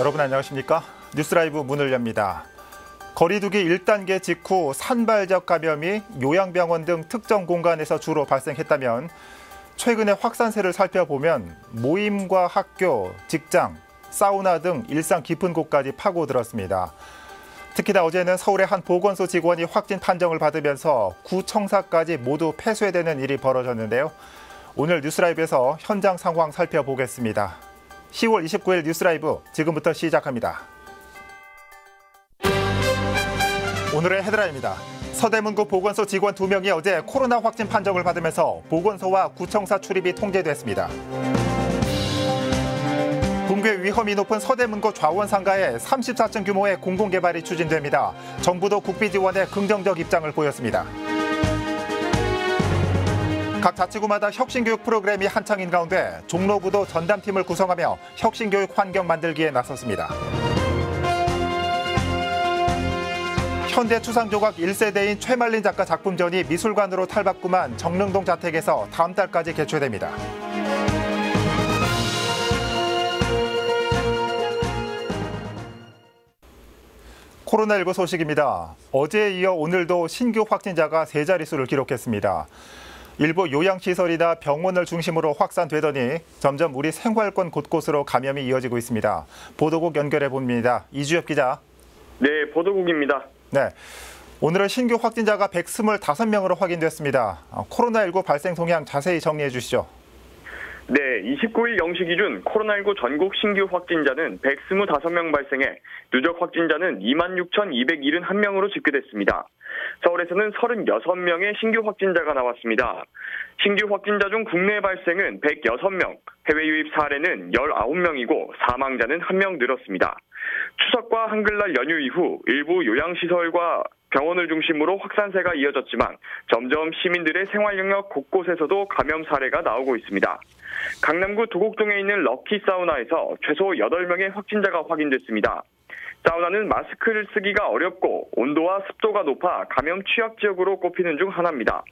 여러분 안녕하십니까? 뉴스라이브 문을 엽니다. 거리두기 1단계 직후 산발적 감염이 요양병원 등 특정 공간에서 주로 발생했다면 최근의 확산세를 살펴보면 모임과 학교, 직장, 사우나 등 일상 깊은 곳까지 파고들었습니다. 특히나 어제는 서울의 한 보건소 직원이 확진 판정을 받으면서 구청사까지 모두 폐쇄되는 일이 벌어졌는데요. 오늘 뉴스라이브에서 현장 상황 살펴보겠습니다. 10월 29일 뉴스라이브 지금부터 시작합니다. 오늘의 헤드라인입니다. 서대문구 보건소 직원 2명이 어제 코로나 확진 판정을 받으면서 보건소와 구청사 출입이 통제됐습니다. 붕괴 위험이 높은 서대문구 좌원 상가에 34층 규모의 공공개발이 추진됩니다. 정부도 국비 지원에 긍정적 입장을 보였습니다. 각 자치구마다 혁신교육 프로그램이 한창인 가운데 종로구도 전담팀을 구성하며 혁신교육 환경 만들기에 나섰습니다. 현대추상조각 1세대인 최말린 작가 작품전이 미술관으로 탈바꿈한 정릉동 자택에서 다음 달까지 개최됩니다. 코로나19 소식입니다. 어제에 이어 오늘도 신규 확진자가 3자릿수를 기록했습니다. 일부 요양시설이나 병원을 중심으로 확산되더니 점점 우리 생활권 곳곳으로 감염이 이어지고 있습니다. 보도국 연결해 봅니다. 이주엽 기자. 네, 보도국입니다. 네, 오늘은 신규 확진자가 125명으로 확인됐습니다. 코로나19 발생 동향 자세히 정리해 주시죠. 네, 29일 0시 기준 코로나19 전국 신규 확진자는 125명 발생해 누적 확진자는 26,271명으로 집계됐습니다. 서울에서는 36명의 신규 확진자가 나왔습니다. 신규 확진자 중 국내 발생은 106명, 해외 유입 사례는 19명이고 사망자는 1명 늘었습니다. 추석과 한글날 연휴 이후 일부 요양시설과 병원을 중심으로 확산세가 이어졌지만 점점 시민들의 생활 영역 곳곳에서도 감염 사례가 나오고 있습니다. 강남구 도곡동에 있는 럭키 사우나에서 최소 8명의 확진자가 확인됐습니다. 사우나는 마스크를 쓰기가 어렵고 온도와 습도가 높아 감염 취약 지역으로 꼽히는 중 하나입니다.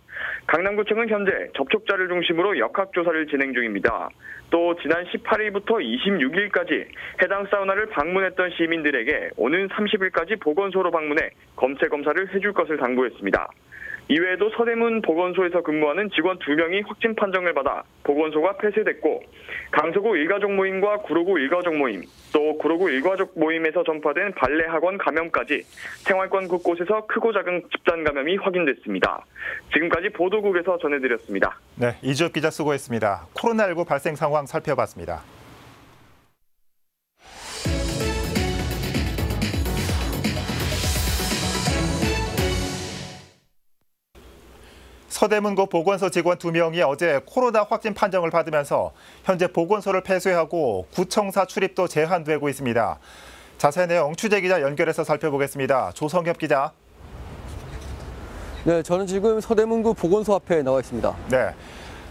강남구청은 현재 접촉자를 중심으로 역학조사를 진행 중입니다. 또 지난 18일부터 26일까지 해당 사우나를 방문했던 시민들에게 오는 30일까지 보건소로 방문해 검체 검사를 해줄 것을 당부했습니다. 이외에도 서대문 보건소에서 근무하는 직원 2명이 확진 판정을 받아 보건소가 폐쇄됐고 강서구 일가족 모임과 구로구 일가족 모임, 또 구로구 일가족 모임에서 전파된 발레학원 감염까지 생활권 곳곳에서 크고 작은 집단 감염이 확인됐습니다. 지금까지 보도국에서 전해드렸습니다. 네, 이주엽 기자 수고했습니다. 코로나19 발생 상황 살펴봤습니다. 서대문구 보건소 직원 2명이 어제 코로나 확진 판정을 받으면서 현재 보건소를 폐쇄하고 구청사 출입도 제한되고 있습니다. 자세한 내용 취재 기자 연결해서 살펴보겠습니다. 조성엽 기자. 네, 저는 지금 서대문구 보건소 앞에 나와 있습니다. 네,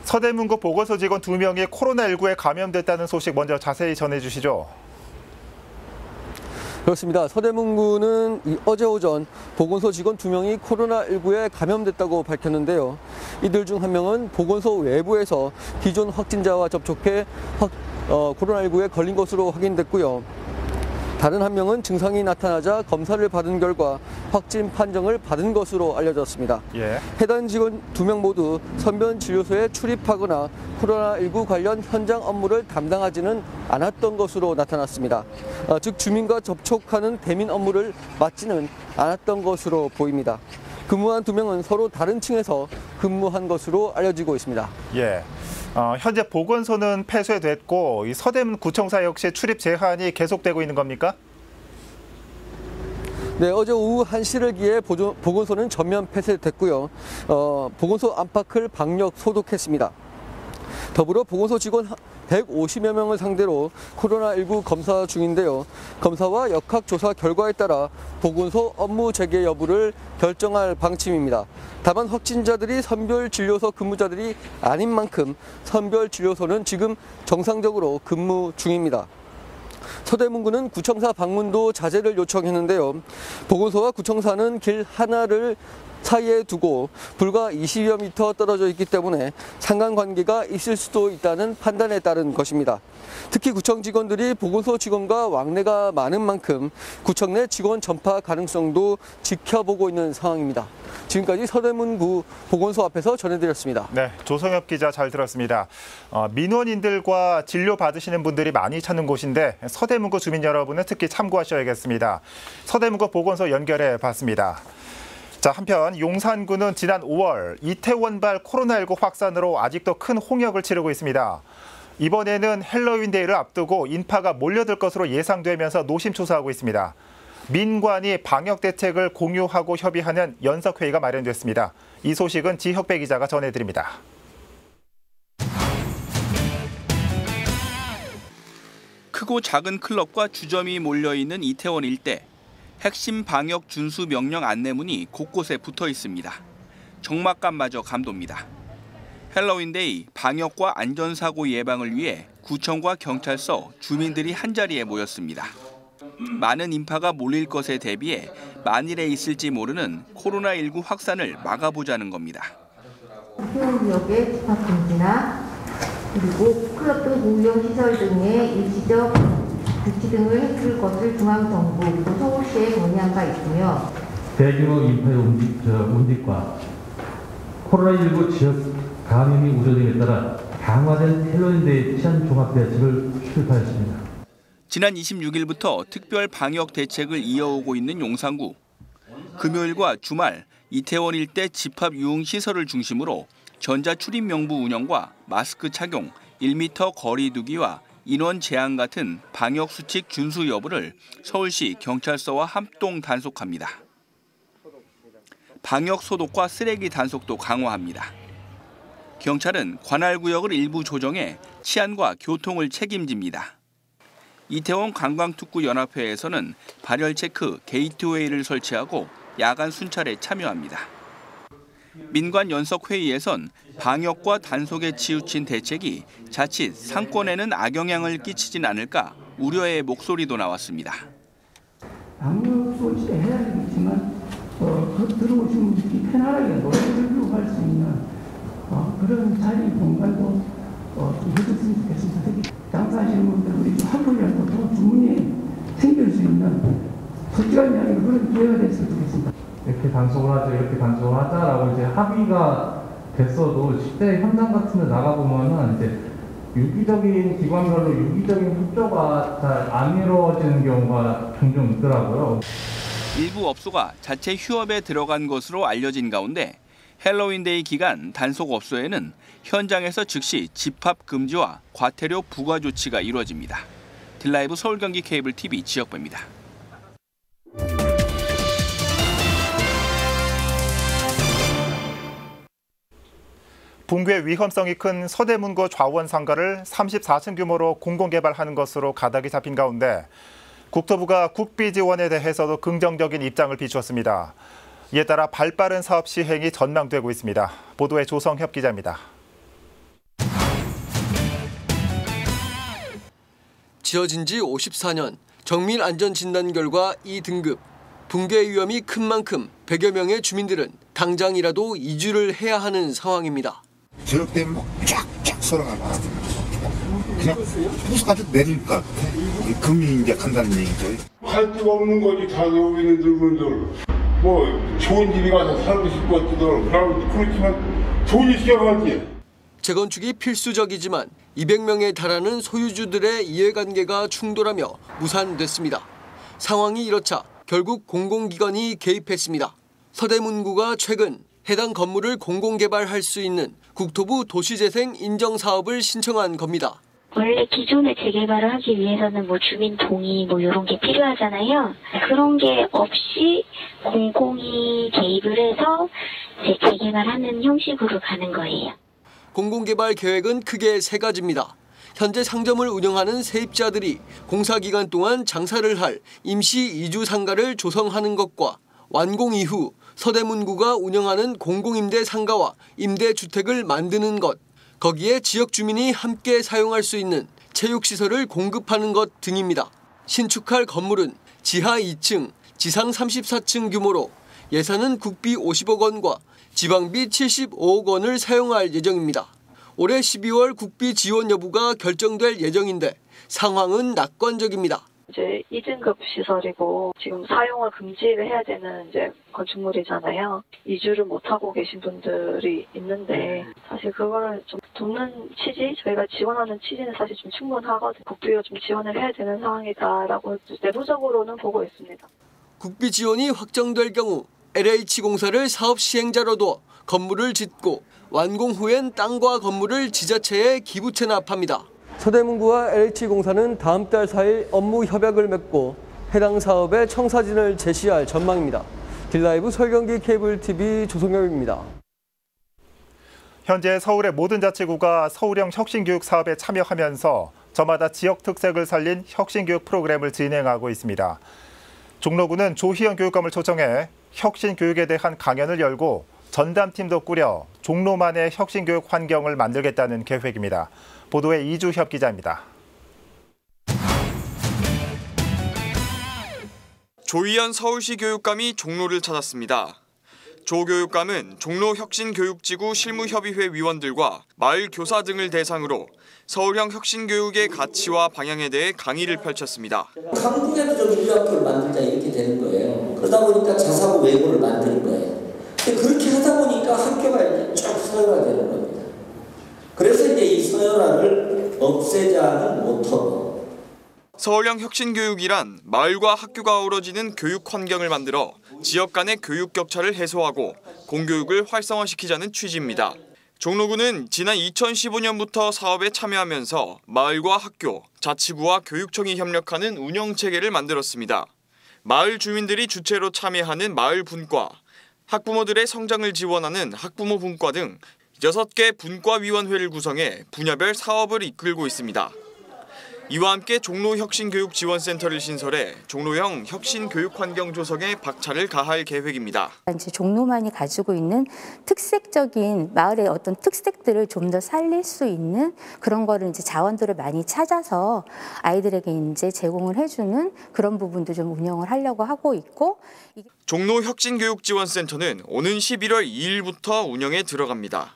서대문구 보건소 직원 2명이 코로나19에 감염됐다는 소식 먼저 자세히 전해주시죠. 그렇습니다. 서대문구는 어제 오전 보건소 직원 2명이 코로나19에 감염됐다고 밝혔는데요. 이들 중 한 명은 보건소 외부에서 기존 확진자와 접촉해 코로나19에 걸린 것으로 확인됐고요. 다른 한 명은 증상이 나타나자 검사를 받은 결과 확진 판정을 받은 것으로 알려졌습니다. 해당 직원 2명 모두 선변진료소에 출입하거나 코로나19 관련 현장 업무를 담당하지는 않았던 것으로 나타났습니다. 즉 주민과 접촉하는 대민 업무를 맡지는 않았던 것으로 보입니다. 근무한 2명은 서로 다른 층에서 근무한 것으로 알려지고 있습니다. 현재 보건소는 폐쇄됐고 이 서대문 구청사 역시 출입 제한이 계속되고 있는 겁니까? 네, 어제 오후 1시를 기해 보건소는 전면 폐쇄됐고요. 보건소 안팎을 방역 소독했습니다. 더불어 보건소 직원 150여 명을 상대로 코로나19 검사 중인데요. 검사와 역학조사 결과에 따라 보건소 업무 재개 여부를 결정할 방침입니다. 다만 확진자들이 선별진료소 근무자들이 아닌 만큼 선별진료소는 지금 정상적으로 근무 중입니다. 서대문구는 구청사 방문도 자제를 요청했는데요. 보건소와 구청사는 길 하나를 사이에 두고 불과 20여 미터 떨어져 있기 때문에 상관관계가 있을 수도 있다는 판단에 따른 것입니다. 특히 구청 직원들이 보건소 직원과 왕래가 많은 만큼 구청 내 직원 전파 가능성도 지켜보고 있는 상황입니다. 지금까지 서대문구 보건소 앞에서 전해드렸습니다. 네, 조성엽 기자 잘 들었습니다. 민원인들과 진료 받으시는 분들이 많이 찾는 곳인데 서대문구 주민 여러분은 특히 참고하셔야겠습니다. 서대문구 보건소 연결해 봤습니다. 자, 한편 용산구는 지난 5월 이태원발 코로나19 확산으로 아직도 큰 홍역을 치르고 있습니다. 이번에는 헬로윈 데이를 앞두고 인파가 몰려들 것으로 예상되면서 노심초사하고 있습니다. 민관이 방역 대책을 공유하고 협의하는 연석회의가 마련됐습니다. 이 소식은 지혁배 기자가 전해드립니다. 크고 작은 클럽과 주점이 몰려있는 이태원 일대. 핵심 방역 준수 명령 안내문이 곳곳에 붙어 있습니다. 적막감마저 감돕니다. 헬로윈데이 방역과 안전사고 예방을 위해 구청과 경찰서, 주민들이 한자리에 모였습니다. 많은 인파가 몰릴 것에 대비해 만일에 있을지 모르는 코로나19 확산을 막아보자는 겁니다. 이태원지역의 집합금지나 그리고 클럽 등 공용시설 등의 일시적 조치 등을 해줄 것을 중앙정부 그리고 서울시에 건의한 바 있으며 대규모 인파의 움직임과 코로나19 지역 감염이 우려됨에 따라 강화된 헬로윈데이 치안 종합 대책을 출발했습니다. 지난 26일부터 특별 방역 대책을 이어오고 있는 용산구. 금요일과 주말 이태원 일대 집합 유흥 시설을 중심으로 전자출입 명부 운영과 마스크 착용, 1m 거리 두기와 인원 제한 같은 방역 수칙 준수 여부를 서울시 경찰서와 합동 단속합니다. 방역 소독과 쓰레기 단속도 강화합니다. 경찰은 관할 구역을 일부 조정해 치안과 교통을 책임집니다. 이태원 관광특구연합회에서는 발열 체크 게이트웨이를 설치하고 야간 순찰에 참여합니다. 민관 연석회의에선 방역과 단속에 치우친 대책이 자칫 상권에는 악영향을 끼치진 않을까 우려의 목소리도 나왔습니다. 방역 조치를 해야 되겠지만 들어오신 분들이 편안하게 노래를 부르고 할 수 있는 그런 자리 공간도 해줬으면 좋겠습니다. 장사하시는 분들 우리 환불이라도 더 주문이 생길 수 있는 솔직한 이야기로 그런 기회가 됐으면 좋겠습니다. 이렇게 단속을 하자, 이렇게 단속을 하자라고 이제 합의가 됐어도 실제 현장 같은 데 나가보면은 이제 유기적인 기관별로 유기적인 협조가 잘 안 이루어지는 경우가 종종 있더라고요. 일부 업소가 자체 휴업에 들어간 것으로 알려진 가운데 헬로윈데이 기간 단속 업소에는 현장에서 즉시 집합 금지와 과태료 부과 조치가 이루어집니다. 딜라이브 서울 경기 케이블 TV 지역배입니다. 붕괴 위험성이 큰 서대문구 좌원 상가를 34층 규모로 공공개발하는 것으로 가닥이 잡힌 가운데 국토부가 국비 지원에 대해서도 긍정적인 입장을 비추었습니다. 이에 따라 발빠른 사업 시행이 전망되고 있습니다. 보도에 조성협 기자입니다. 지어진 지 54년, 정밀 안전 진단 결과 2등급. 붕괴 위험이 큰 만큼 100여 명의 주민들은 당장이라도 이주를 해야 하는 상황입니다. 저녁 되면 막 쫙쫙 썰어가 봐. 그냥 부서가지고 내릴 것 같아. 금이 이제 간다는 얘기죠. 할 데가 없는 거지. 다 여기 있는 늙은들. 뭐 좋은 집에 가서 살고 싶었지도 그렇지만 돈이 시작하지. 재건축이 필수적이지만 200명에 달하는 소유주들의 이해관계가 충돌하며 무산됐습니다. 상황이 이렇자 결국 공공기관이 개입했습니다. 서대문구가 최근 해당 건물을 공공개발할 수 있는 국토부 도시재생 인정사업을 신청한 겁니다. 원래 기존의 재개발을 하기 위해서는 주민 동의 이런 게 필요하잖아요. 그런 게 없이 공공이 개입을 해서 재개발하는 형식으로 가는 거예요. 공공개발 계획은 크게 3가지입니다. 현재 상점을 운영하는 세입자들이 공사기간 동안 장사를 할 임시 이주 상가를 조성하는 것과 완공 이후 서대문구가 운영하는 공공임대 상가와 임대주택을 만드는 것, 거기에 지역 주민이 함께 사용할 수 있는 체육시설을 공급하는 것 등입니다. 신축할 건물은 지하 2층, 지상 34층 규모로 예산은 국비 50억 원과 지방비 75억 원을 사용할 예정입니다. 올해 12월 국비 지원 여부가 결정될 예정인데 상황은 낙관적입니다. 이제 2등급 시설이고 지금 사용을 금지를 해야 되는 이제 건축물이잖아요. 이주를 못 하고 계신 분들이 있는데 사실 그거를 좀 돕는 취지, 저희가 지원하는 취지는 사실 좀 충분하거든요. 국비로 좀 지원을 해야 되는 상황이다라고 내부적으로는 보고 있습니다. 국비 지원이 확정될 경우 LH공사를 사업 시행자로 둬 건물을 짓고 완공 후엔 땅과 건물을 지자체에 기부 체납합니다. 서대문구와 LH공사는 다음 달 4일 업무 협약을 맺고 해당 사업에 청사진을 제시할 전망입니다. 딜라이브 서울경기 케이블TV 조성엽입니다. 현재 서울의 모든 자치구가 서울형 혁신교육 사업에 참여하면서 저마다 지역 특색을 살린 혁신교육 프로그램을 진행하고 있습니다. 종로구는 조희연 교육감을 초청해 혁신교육에 대한 강연을 열고 전담팀도 꾸려 종로만의 혁신교육 환경을 만들겠다는 계획입니다. 보도에 이주협 기자입니다. 조희연 서울시 교육감이 종로를 찾았습니다. 조 교육감은 종로 혁신교육지구 실무협의회 위원들과 마을 교사 등을 대상으로 서울형 혁신교육의 가치와 방향에 대해 강의를 펼쳤습니다. 한국에도 좀 인류학교를 만들자 이렇게 되는 거예요. 그러다 보니까 자사고 외고를 만드는 거예요. 근데 그렇게 하다 보니까 학교가 이제 쭉 서열화되는 겁니다. 그래서 이제 이 서열화를 없애자는 모토로. 서울형 혁신교육이란 마을과 학교가 어우러지는 교육 환경을 만들어 지역 간의 교육 격차를 해소하고 공교육을 활성화시키자는 취지입니다. 종로구는 지난 2015년부터 사업에 참여하면서 마을과 학교, 자치구와 교육청이 협력하는 운영체계를 만들었습니다. 마을 주민들이 주체로 참여하는 마을 분과, 학부모들의 성장을 지원하는 학부모 분과 등 6개 분과위원회를 구성해 분야별 사업을 이끌고 있습니다. 이와 함께 종로혁신교육지원센터를 신설해 종로형 혁신교육환경 조성에 박차를 가할 계획입니다. 이제 종로만이 가지고 있는 특색적인 마을의 어떤 특색들을 좀 더 살릴 수 있는 그런 거를 이제 자원들을 많이 찾아서 아이들에게 이제 제공을 해주는 그런 부분도 좀 운영을 하려고 하고 있고. 종로혁신교육지원센터는 오는 11월 2일부터 운영에 들어갑니다.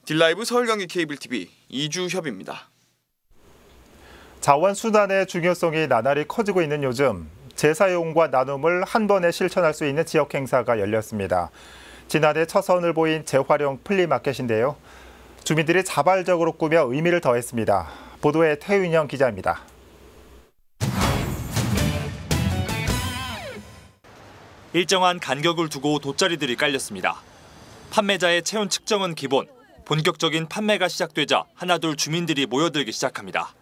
딜라이브 서울경기 케이블TV 이주협입니다. 자원 순환의 중요성이 나날이 커지고 있는 요즘 재사용과 나눔을 한 번에 실천할 수 있는 지역 행사가 열렸습니다. 지난해 첫 선을 보인 재활용 플리마켓인데요. 주민들이 자발적으로 꾸며 의미를 더했습니다. 보도에 태윤영 기자입니다. 일정한 간격을 두고 돗자리들이 깔렸습니다. 판매자의 체온 측정은 기본, 본격적인 판매가 시작되자 하나둘 주민들이 모여들기 시작합니다.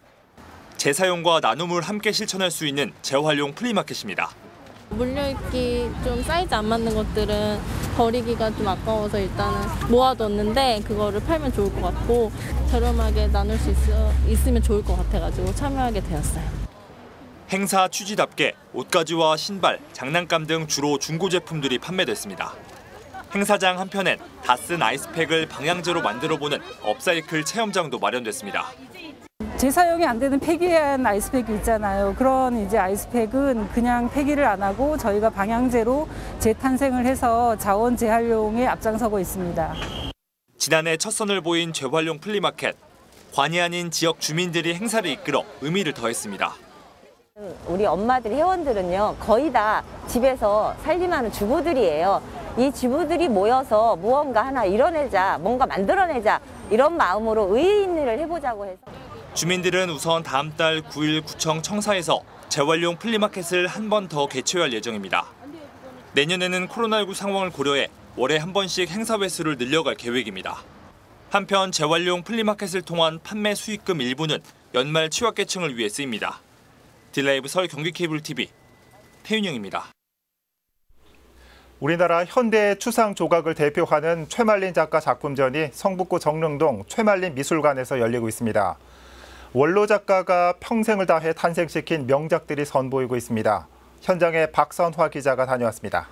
재사용과 나눔을 함께 실천할 수 있는 재활용 플리마켓입니다. 물려있기 좀 사이즈 안 맞는 것들은 버리기가 좀 아까워서 일단은 모아뒀는데 그거를 팔면 좋을 것 같고 저렴하게 나눌 수 있으면 좋을 것 같아가지고 참여하게 되었어요. 행사 취지답게 옷가지와 신발, 장난감 등 주로 중고 제품들이 판매됐습니다. 행사장 한편엔 다 쓴 아이스팩을 방향제로 만들어보는 업사이클 체험장도 마련됐습니다. 재사용이 안 되는 폐기한 아이스팩이 있잖아요. 그런 이제 아이스팩은 그냥 폐기를 안 하고 저희가 방향제로 재탄생을 해서 자원 재활용에 앞장서고 있습니다. 지난해 첫 선을 보인 재활용 플리마켓. 관이 아닌 지역 주민들이 행사를 이끌어 의미를 더했습니다. 우리 엄마들, 회원들은요, 거의 다 집에서 살림하는 주부들이에요. 이 주부들이 모여서 무언가 하나 이뤄내자, 뭔가 만들어내자 이런 마음으로 의인을 해보자고 해서. 주민들은 우선 다음 달 9일 구청 청사에서 재활용 플리마켓을 한 번 더 개최할 예정입니다. 내년에는 코로나19 상황을 고려해 월에 한 번씩 행사 횟수를 늘려갈 계획입니다. 한편 재활용 플리마켓을 통한 판매 수익금 일부는 연말 취약계층을 위해 쓰입니다. 딜라이브 서울 경기 케이블 TV 태윤영입니다. 우리나라 현대의 추상 조각을 대표하는 최말린 작가 작품전이 성북구 정릉동 최말린 미술관에서 열리고 있습니다. 원로 작가가 평생을 다해 탄생시킨 명작들이 선보이고 있습니다. 현장에 박선화 기자가 다녀왔습니다.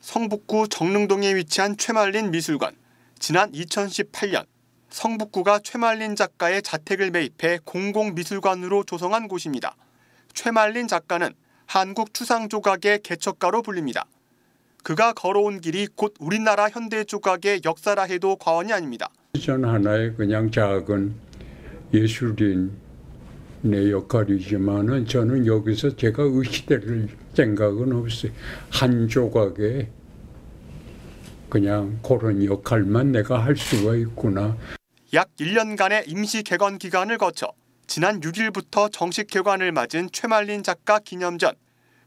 성북구 정릉동에 위치한 최말린 미술관. 지난 2018년 성북구가 최말린 작가의 자택을 매입해 공공미술관으로 조성한 곳입니다. 최말린 작가는 한국 추상 조각의 개척가로 불립니다. 그가 걸어온 길이 곧 우리나라 현대 조각의 역사라 해도 과언이 아닙니다. 전 하나의 그냥 작은 예술인의 역할이지만은 저는 여기서 제가 의시될 생각은 없어요. 한 조각에 그냥 그런 역할만 내가 할 수가 있구나. 약 1년간의 임시 개관 기간을 거쳐 지난 6일부터 정식 개관을 맞은 최말린 작가 기념전.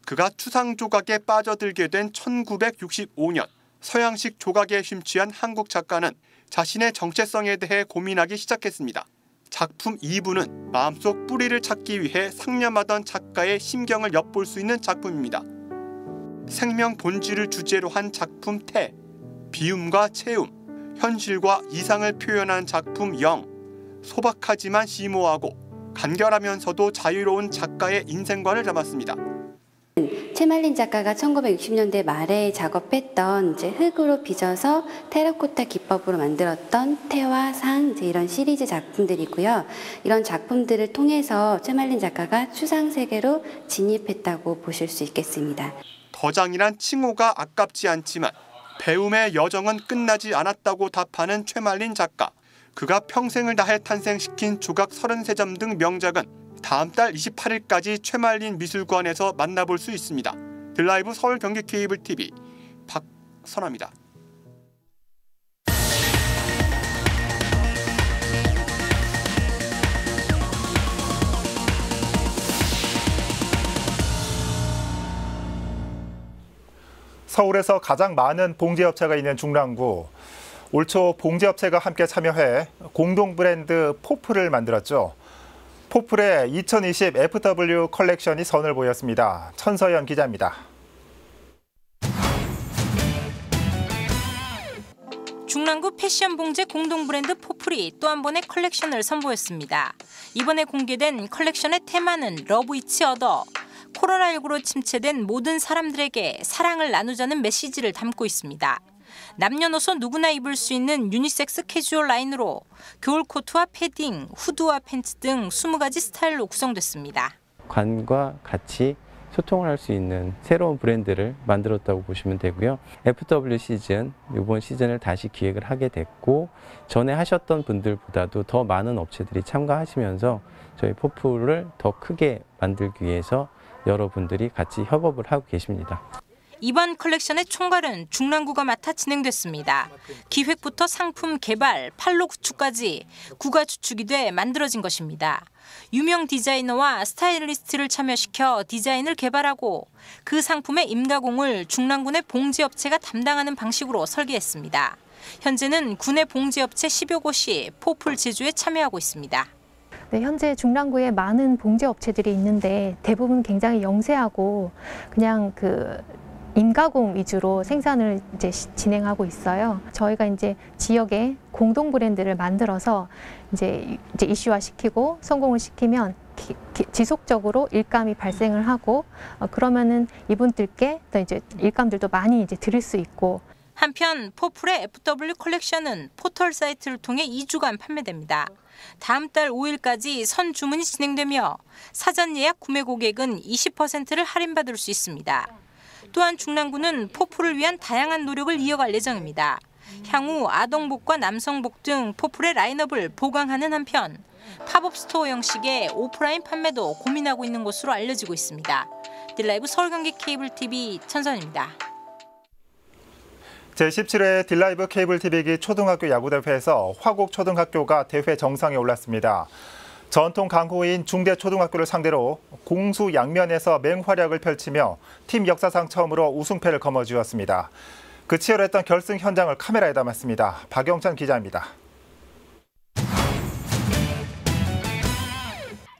그가 추상 조각에 빠져들게 된 1965년 서양식 조각에 심취한 한국 작가는 자신의 정체성에 대해 고민하기 시작했습니다. 작품 2부는 마음속 뿌리를 찾기 위해 상념하던 작가의 심경을 엿볼 수 있는 작품입니다. 생명 본질을 주제로 한 작품 태, 비움과 채움, 현실과 이상을 표현한 작품 영, 소박하지만 심오하고 간결하면서도 자유로운 작가의 인생관을 담았습니다. 최말린 작가가 1960년대 말에 작업했던 이제 흙으로 빚어서 테라코타 기법으로 만들었던 태와 상 이런 시리즈 작품들이고요. 이런 작품들을 통해서 최말린 작가가 추상 세계로 진입했다고 보실 수 있겠습니다. 더장이란 칭호가 아깝지 않지만 배움의 여정은 끝나지 않았다고 답하는 최말린 작가. 그가 평생을 다해 탄생시킨 조각 33점 등 명작은 다음 달 28일까지 최말린 미술관에서 만나볼 수 있습니다. 딜라이브 서울 경기 케이블 TV 박선아입니다. 서울에서 가장 많은 봉제업체가 있는 중랑구. 올 초 봉제업체가 함께 참여해 공동 브랜드 포플을 만들었죠. 포플의 2020 FW 컬렉션이 선을 보였습니다. 천서연 기자입니다. 중랑구 패션 봉제 공동 브랜드 포플이 또 한 번의 컬렉션을 선보였습니다. 이번에 공개된 컬렉션의 테마는 러브 이치 어더. 코로나19로 침체된 모든 사람들에게 사랑을 나누자는 메시지를 담고 있습니다. 남녀노소 누구나 입을 수 있는 유니섹스 캐주얼 라인으로 겨울 코트와 패딩, 후드와 팬츠 등 20가지 스타일로 구성됐습니다. 관과 같이 소통을 할 수 있는 새로운 브랜드를 만들었다고 보시면 되고요. FW 시즌, 이번 시즌을 다시 기획을 하게 됐고 전에 하셨던 분들보다도 더 많은 업체들이 참가하시면서 저희 포플을 더 크게 만들기 위해서 여러분들이 같이 협업을 하고 계십니다. 이번 컬렉션의 총괄은 중랑구가 맡아 진행됐습니다. 기획부터 상품 개발, 판로 구축까지 구가 주축이 돼 만들어진 것입니다. 유명 디자이너와 스타일리스트를 참여시켜 디자인을 개발하고 그 상품의 임가공을 중랑구 내 봉제업체가 담당하는 방식으로 설계했습니다. 현재는 구내 봉제업체 10여 곳이 포플 제조에 참여하고 있습니다. 네, 현재 중랑구에 많은 봉제업체들이 있는데 대부분 굉장히 영세하고 그냥 임가공 위주로 생산을 이제 진행하고 있어요. 저희가 이제 지역에 공동 브랜드를 만들어서 이제 이슈화 시키고 성공을 시키면 지속적으로 일감이 발생을 하고 그러면은 이분들께 또 이제 일감들도 많이 이제 드릴 수 있고. 한편 포플의 FW 컬렉션은 포털 사이트를 통해 2주간 판매됩니다. 다음 달 5일까지 선 주문이 진행되며 사전 예약 구매 고객은 20%를 할인받을 수 있습니다. 또한 중랑구는 포플을 위한 다양한 노력을 이어갈 예정입니다. 향후 아동복과 남성복 등 포플의 라인업을 보강하는 한편 팝업 스토어 형식의 오프라인 판매도 고민하고 있는 것으로 알려지고 있습니다. 딜라이브 서울 경기 케이블 TV 천선입니다. 제17회 딜라이브 케이블 TV기 초등학교 야구대회에서 화곡초등학교가 대회 정상에 올랐습니다. 전통 강호인 중대초등학교를 상대로 공수 양면에서 맹활약을 펼치며 팀 역사상 처음으로 우승패를 거머쥐었습니다. 그 치열했던 결승 현장을 카메라에 담았습니다. 박영찬 기자입니다.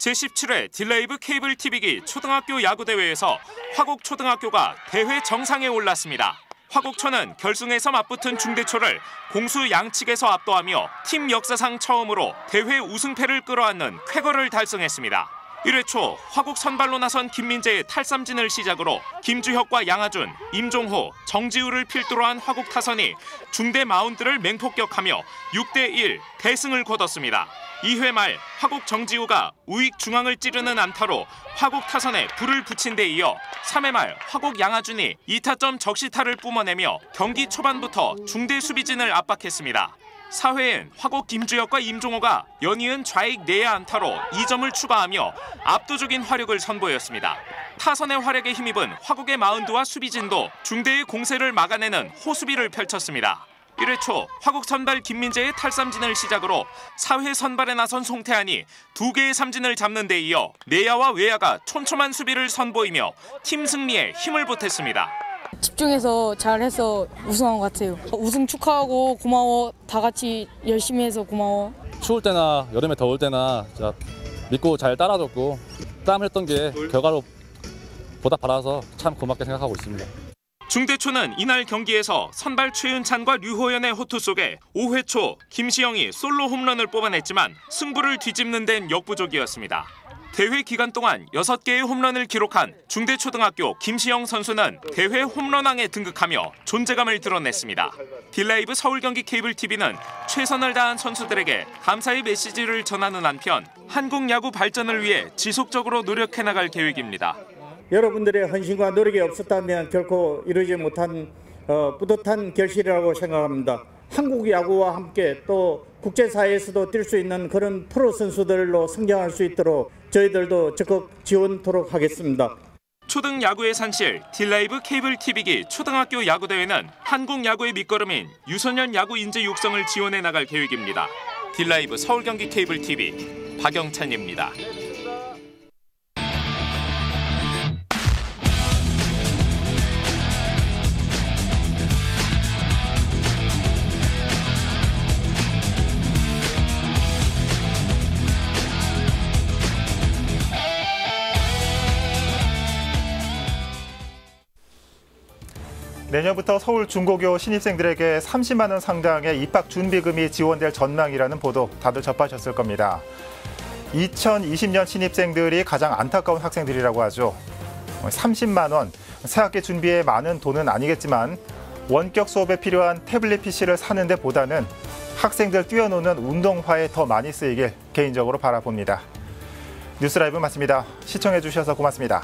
제17회 딜라이브 케이블 TV기 초등학교 야구대회에서 화곡초등학교가 대회 정상에 올랐습니다. 화곡초는 결승에서 맞붙은 중대초를 공수 양측에서 압도하며 팀 역사상 처음으로 대회 우승패를 끌어안는 쾌거를 달성했습니다. 1회 초 화국 선발로 나선 김민재의 탈삼진을 시작으로 김주혁과 양하준, 임종호, 정지우를 필두로 한 화국 타선이 중대 마운드를 맹폭격하며 6대1 대승을 거뒀습니다. 2회 말 화국 정지우가 우익 중앙을 찌르는 안타로 화국 타선에 불을 붙인 데 이어 3회 말 화국 양하준이 2타점 적시타를 뿜어내며 경기 초반부터 중대 수비진을 압박했습니다. 4회엔 화국 김주혁과 임종호가 연이은 좌익 내야 안타로 2점을 추가하며 압도적인 화력을 선보였습니다. 타선의 활약에 힘입은 화국의 마운드와 수비진도 중대의 공세를 막아내는 호수비를 펼쳤습니다. 1회 초 화국 선발 김민재의 탈삼진을 시작으로 4회 선발에 나선 송태환이 2개의 삼진을 잡는 데 이어 내야와 외야가 촘촘한 수비를 선보이며 팀 승리에 힘을 보탰습니다. 집중해서 잘해서 우승한 것 같아요. 우승 축하하고 고마워. 다 같이 열심히 해서 고마워. 추울 때나 여름에 더울 때나 믿고 잘 따라줬고 땀을 했던 게 결과로 보답받아서 참 고맙게 생각하고 있습니다. 중대초는 이날 경기에서 선발 최은찬과 류호연의 호투 속에 5회 초 김시영이 솔로 홈런을 뽑아냈지만 승부를 뒤집는 데는 역부족이었습니다. 대회 기간 동안 6개의 홈런을 기록한 중대초등학교 김시영 선수는 대회 홈런왕에 등극하며 존재감을 드러냈습니다. 딜라이브 서울경기 케이블TV는 최선을 다한 선수들에게 감사의 메시지를 전하는 한편 한국 야구 발전을 위해 지속적으로 노력해 나갈 계획입니다. 여러분들의 헌신과 노력이 없었다면 결코 이루지 못한 뿌듯한 결실이라고 생각합니다. 한국 야구와 함께 또 국제사회에서도 뛸 수 있는 그런 프로 선수들로 성장할 수 있도록 저희들도 적극 지원토록 하겠습니다. 초등 야구의 산실 딜라이브 케이블 TV기 초등학교 야구대회는 한국 야구의 밑거름인 유소년 야구 인재 육성을 지원해 나갈 계획입니다. 딜라이브 서울경기 케이블 TV 박영찬입니다. 내년부터 서울 중고교 신입생들에게 30만 원 상당의 입학 준비금이 지원될 전망이라는 보도 다들 접하셨을 겁니다. 2020년 신입생들이 가장 안타까운 학생들이라고 하죠. 30만 원, 새학기 준비에 많은 돈은 아니겠지만 원격 수업에 필요한 태블릿 PC를 사는 데보다는 학생들 뛰어노는 운동화에 더 많이 쓰이길 개인적으로 바라봅니다. 뉴스라이브 마칩니다. 시청해 주셔서 고맙습니다.